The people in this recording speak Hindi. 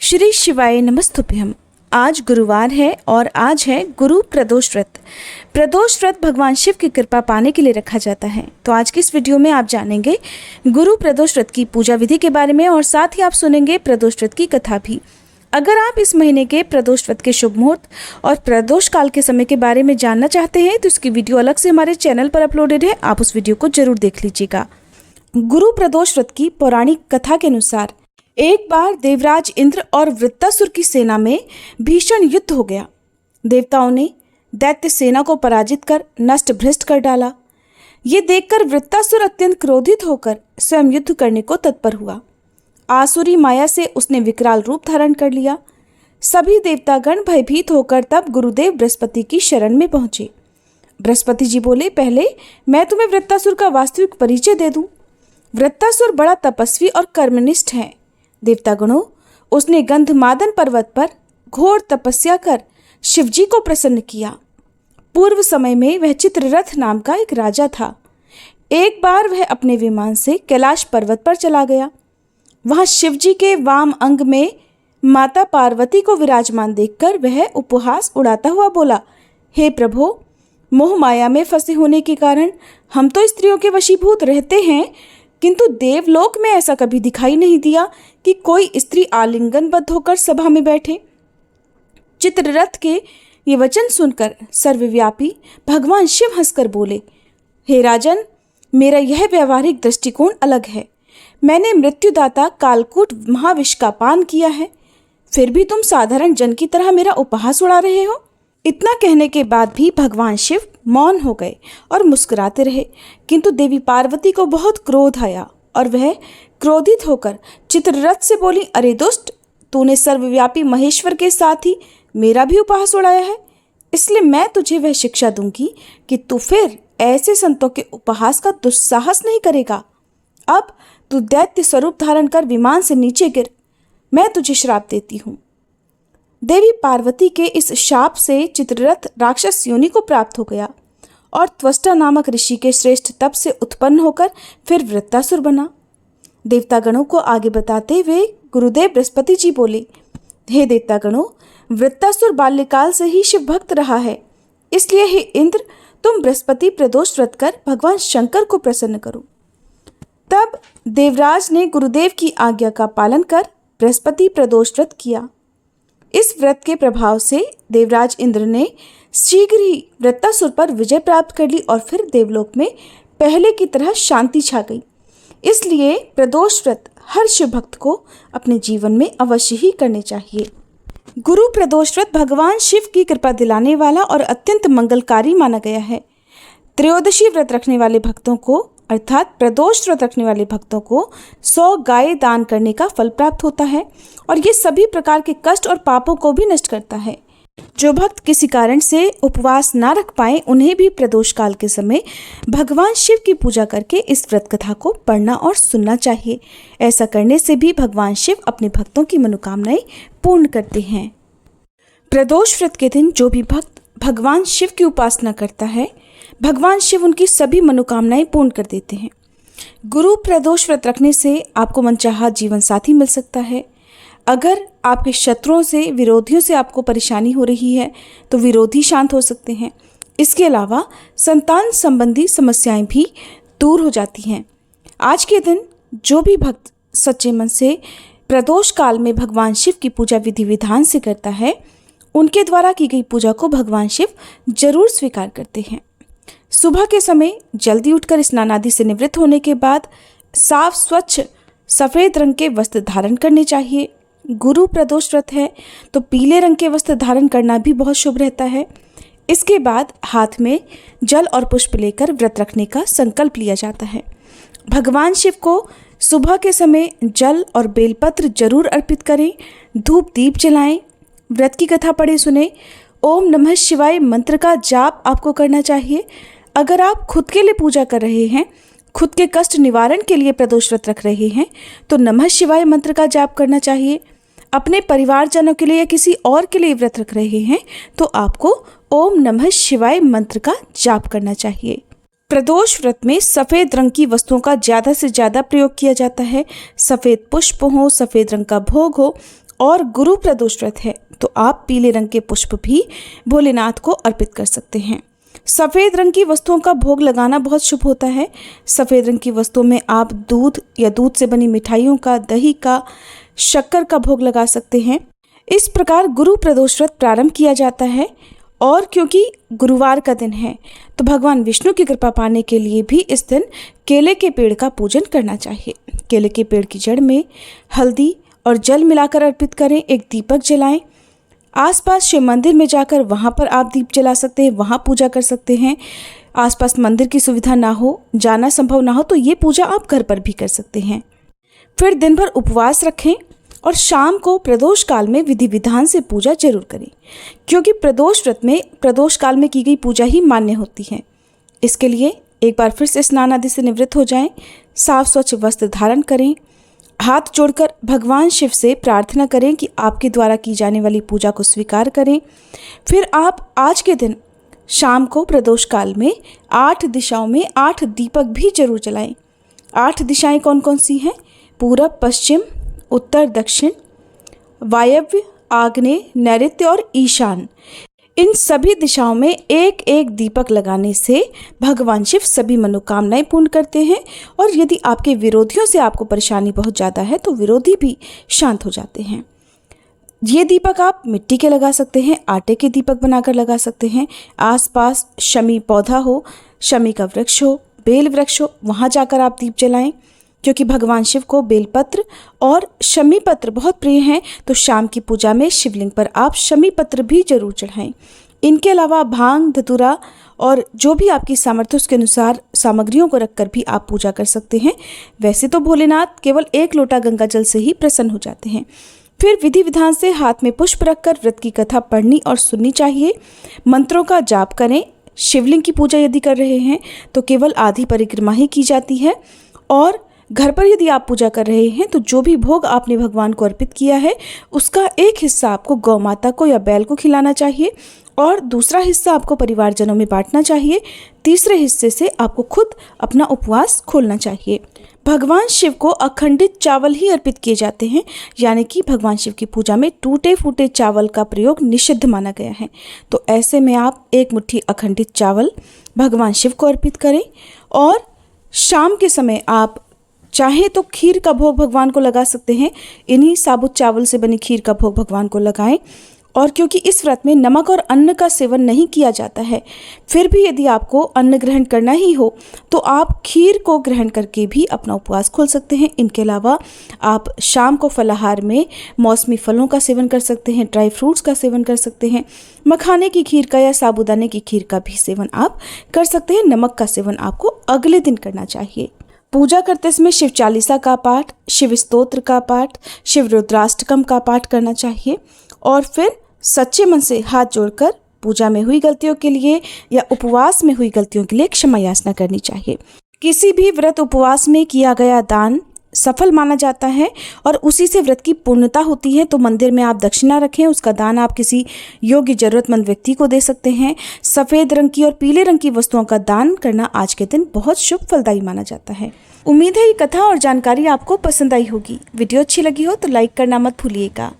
श्री शिवाय नमस्तुभ्यम। आज गुरुवार है और आज है गुरु प्रदोष व्रत। प्रदोष व्रत भगवान शिव की कृपा पाने के लिए रखा जाता है। तो आज की इस वीडियो में आप जानेंगे गुरु प्रदोष व्रत की पूजा विधि के बारे में और साथ ही आप सुनेंगे प्रदोष व्रत की कथा भी। अगर आप इस महीने के प्रदोष व्रत के शुभ मुहूर्त और प्रदोष काल के समय के बारे में जानना चाहते हैं तो इसकी वीडियो अलग से हमारे चैनल पर अपलोडेड है, आप उस वीडियो को जरूर देख लीजिएगा। गुरु प्रदोष व्रत की पौराणिक कथा के अनुसार एक बार देवराज इंद्र और वृत्तासुर की सेना में भीषण युद्ध हो गया। देवताओं ने दैत्य सेना को पराजित कर नष्ट भ्रष्ट कर डाला। ये देखकर वृत्तासुर अत्यंत क्रोधित होकर स्वयं युद्ध करने को तत्पर हुआ। आसुरी माया से उसने विकराल रूप धारण कर लिया। सभी देवतागण भयभीत होकर तब गुरुदेव बृहस्पति की शरण में पहुंचे। बृहस्पति जी बोले, पहले मैं तुम्हें वृत्तासुर का वास्तविक परिचय दे दूं। वृत्तासुर बड़ा तपस्वी और कर्मनिष्ठ है। देवतागणों, उसने गंधमादन पर्वत पर घोर तपस्या कर शिवजी को प्रसन्न किया। पूर्व समय में वह चित्ररथ नाम का एक राजा था। एक बार वह अपने विमान से कैलाश पर्वत पर चला गया। वहां शिवजी के वाम अंग में माता पार्वती को विराजमान देखकर वह उपहास उड़ाता हुआ बोला, हे प्रभो, मोह माया में फंसे होने के कारण हम तो स्त्रियों के वशीभूत रहते हैं, किंतु देवलोक में ऐसा कभी दिखाई नहीं दिया कि कोई स्त्री आलिंगनबद्ध होकर सभा में बैठे। चित्ररथ के ये वचन सुनकर सर्वव्यापी भगवान शिव हंसकर बोले, हे राजन, मेरा यह व्यवहारिक दृष्टिकोण अलग है। मैंने मृत्युदाता कालकूट महाविष का पान किया है, फिर भी तुम साधारण जन की तरह मेरा उपहास उड़ा रहे हो। इतना कहने के बाद भी भगवान शिव मौन हो गए और मुस्कुराते रहे, किंतु देवी पार्वती को बहुत क्रोध आया और वह क्रोधित होकर चित्ररथ से बोली, अरे दुष्ट, तूने सर्वव्यापी महेश्वर के साथ ही मेरा भी उपहास उड़ाया है, इसलिए मैं तुझे वह शिक्षा दूंगी कि तू फिर ऐसे संतों के उपहास का दुस्साहस नहीं करेगा। अब तू दैत्य स्वरूप धारण कर विमान से नीचे गिर, मैं तुझे श्राप देती हूँ। देवी पार्वती के इस शाप से चित्ररथ राक्षस योनि को प्राप्त हो गया और त्वष्टा नामक ऋषि के श्रेष्ठ तप से उत्पन्न होकर फिर वृत्तासुर बना। देवतागणों को आगे बताते हुए गुरुदेव बृहस्पति जी बोले, हे देवतागणों, वृत्तासुर बाल्यकाल से ही शिव भक्त रहा है, इसलिए हे इंद्र, तुम बृहस्पति प्रदोष व्रत कर भगवान शंकर को प्रसन्न करो। तब देवराज ने गुरुदेव की आज्ञा का पालन कर बृहस्पति प्रदोष व्रत किया। इस व्रत के प्रभाव से देवराज इंद्र ने शीघ्र ही वृत्तासुर पर विजय प्राप्त कर ली और फिर देवलोक में पहले की तरह शांति छा गई। इसलिए प्रदोष व्रत हर शिव भक्त को अपने जीवन में अवश्य ही करने चाहिए। गुरु प्रदोष व्रत भगवान शिव की कृपा दिलाने वाला और अत्यंत मंगलकारी माना गया है। त्रयोदशी व्रत रखने वाले भक्तों को अर्थात प्रदोष व्रत रखने वाले भक्तों को 100 गाय दान करने का फल प्राप्त होता है और ये सभी प्रकार के कष्ट और पापों को भी नष्ट करता है। जो भक्त किसी कारण से उपवास ना रख पाए उन्हें भी प्रदोष काल के समय भगवान शिव की पूजा करके इस व्रत कथा को पढ़ना और सुनना चाहिए। ऐसा करने से भी भगवान शिव अपने भक्तों की मनोकामनाएं पूर्ण करते हैं। प्रदोष व्रत के दिन जो भी भक्त भगवान शिव की उपासना करता है, भगवान शिव उनकी सभी मनोकामनाएं पूर्ण कर देते हैं। गुरु प्रदोष व्रत रखने से आपको मनचाहा जीवन साथी मिल सकता है। अगर आपके शत्रुओं से, विरोधियों से आपको परेशानी हो रही है तो विरोधी शांत हो सकते हैं। इसके अलावा संतान संबंधी समस्याएं भी दूर हो जाती हैं। आज के दिन जो भी भक्त सच्चे मन से प्रदोष काल में भगवान शिव की पूजा विधि विधान से करता है, उनके द्वारा की गई पूजा को भगवान शिव जरूर स्वीकार करते हैं। सुबह के समय जल्दी उठकर स्नान आदि से निवृत्त होने के बाद साफ स्वच्छ सफ़ेद रंग के वस्त्र धारण करने चाहिए। गुरु प्रदोष व्रत है तो पीले रंग के वस्त्र धारण करना भी बहुत शुभ रहता है। इसके बाद हाथ में जल और पुष्प लेकर व्रत रखने का संकल्प लिया जाता है। भगवान शिव को सुबह के समय जल और बेलपत्र जरूर अर्पित करें, धूप दीप जलाएं, व्रत की कथा पढ़े सुने, ओम नमः शिवाय मंत्र का जाप आपको करना चाहिए। अगर आप खुद के लिए पूजा कर रहे हैं, खुद के कष्ट निवारण के लिए प्रदोष व्रत रख रहे हैं, तो नमः शिवाय मंत्र का जाप करना चाहिए। अपने परिवारजनों के लिए या किसी और के लिए व्रत रख रहे हैं तो आपको ओम नमः शिवाय मंत्र का जाप करना चाहिए। प्रदोष व्रत में सफ़ेद रंग की वस्तुओं का ज़्यादा से ज़्यादा प्रयोग किया जाता है। सफ़ेद पुष्प हो, सफ़ेद रंग का भोग हो और गुरु प्रदोष व्रत है तो आप पीले रंग के पुष्प भी भोलेनाथ को अर्पित कर सकते हैं। सफ़ेद रंग की वस्तुओं का भोग लगाना बहुत शुभ होता है। सफ़ेद रंग की वस्तुओं में आप दूध या दूध से बनी मिठाइयों का, दही का, शक्कर का भोग लगा सकते हैं। इस प्रकार गुरु प्रदोष व्रत प्रारंभ किया जाता है। और क्योंकि गुरुवार का दिन है तो भगवान विष्णु की कृपा पाने के लिए भी इस दिन केले के पेड़ का पूजन करना चाहिए। केले के पेड़ की जड़ में हल्दी और जल मिलाकर अर्पित करें। एक दीपक जलाएं। आसपास शिव मंदिर में जाकर वहाँ पर आप दीप जला सकते हैं, वहाँ पूजा कर सकते हैं। आसपास मंदिर की सुविधा ना हो, जाना संभव ना हो तो ये पूजा आप घर पर भी कर सकते हैं। फिर दिन भर उपवास रखें और शाम को प्रदोष काल में विधि विधान से पूजा जरूर करें, क्योंकि प्रदोष व्रत में प्रदोष काल में की गई पूजा ही मान्य होती है। इसके लिए एक बार फिर से स्नान आदि से निवृत्त हो जाएं, साफ स्वच्छ वस्त्र धारण करें, हाथ जोड़कर भगवान शिव से प्रार्थना करें कि आपके द्वारा की जाने वाली पूजा को स्वीकार करें। फिर आप आज के दिन शाम को प्रदोष काल में 8 दिशाओं में 8 दीपक भी जरूर जलाएं। 8 दिशाएं कौन कौन सी हैं? पूरब, पश्चिम, उत्तर, दक्षिण, वायव्य, आग्नेय, नैऋत्य और ईशान। इन सभी दिशाओं में एक एक दीपक लगाने से भगवान शिव सभी मनोकामनाएं पूर्ण करते हैं। और यदि आपके विरोधियों से आपको परेशानी बहुत ज़्यादा है तो विरोधी भी शांत हो जाते हैं। ये दीपक आप मिट्टी के लगा सकते हैं, आटे के दीपक बनाकर लगा सकते हैं। आसपास शमी पौधा हो, शमी का वृक्ष हो, बेल वृक्ष हो, वहाँ जाकर आप दीप जलाएं, क्योंकि भगवान शिव को बेलपत्र और शमी पत्र बहुत प्रिय हैं। तो शाम की पूजा में शिवलिंग पर आप शमी पत्र भी जरूर चढ़ाएं। इनके अलावा भांग, धतूरा और जो भी आपकी सामर्थ्य उसके अनुसार सामग्रियों को रखकर भी आप पूजा कर सकते हैं। वैसे तो भोलेनाथ केवल 1 लोटा गंगा जल से ही प्रसन्न हो जाते हैं। फिर विधि विधान से हाथ में पुष्प रखकर व्रत की कथा पढ़नी और सुननी चाहिए। मंत्रों का जाप करें। शिवलिंग की पूजा यदि कर रहे हैं तो केवल आधी परिक्रमा ही की जाती है। और घर पर यदि आप पूजा कर रहे हैं तो जो भी भोग आपने भगवान को अर्पित किया है उसका एक हिस्सा आपको गौ माता को या बैल को खिलाना चाहिए और दूसरा हिस्सा आपको परिवारजनों में बांटना चाहिए। तीसरे हिस्से से आपको खुद अपना उपवास खोलना चाहिए। भगवान शिव को अखंडित चावल ही अर्पित किए जाते हैं, यानी कि भगवान शिव की पूजा में टूटे फूटे चावल का प्रयोग निषिद्ध माना गया है। तो ऐसे में आप 1 मुट्ठी अखंडित चावल भगवान शिव को अर्पित करें। और शाम के समय आप चाहे तो खीर का भोग भगवान को लगा सकते हैं। इन्हीं साबुत चावल से बनी खीर का भोग भगवान को लगाएं। और क्योंकि इस व्रत में नमक और अन्न का सेवन नहीं किया जाता है, फिर भी यदि आपको अन्न ग्रहण करना ही हो तो आप खीर को ग्रहण करके भी अपना उपवास खोल सकते हैं। इनके अलावा आप शाम को फलाहार में मौसमी फलों का सेवन कर सकते हैं, ड्राई फ्रूट्स का सेवन कर सकते हैं, मखाने की खीर का या साबूदाने की खीर का भी सेवन आप कर सकते हैं। नमक का सेवन आपको अगले दिन करना चाहिए। पूजा करते समय शिव चालीसा का पाठ, शिव स्तोत्र का पाठ, शिव रुद्राष्टकम का पाठ करना चाहिए। और फिर सच्चे मन से हाथ जोड़कर पूजा में हुई गलतियों के लिए या उपवास में हुई गलतियों के लिए क्षमा याचना करनी चाहिए। किसी भी व्रत उपवास में किया गया दान सफल माना जाता है और उसी से व्रत की पूर्णता होती है। तो मंदिर में आप दक्षिणा रखें, उसका दान आप किसी योग्य जरूरतमंद व्यक्ति को दे सकते हैं। सफ़ेद रंग की और पीले रंग की वस्तुओं का दान करना आज के दिन बहुत शुभ फलदायी माना जाता है। उम्मीद है ये कथा और जानकारी आपको पसंद आई होगी। वीडियो अच्छी लगी हो तो लाइक करना मत भूलिएगा।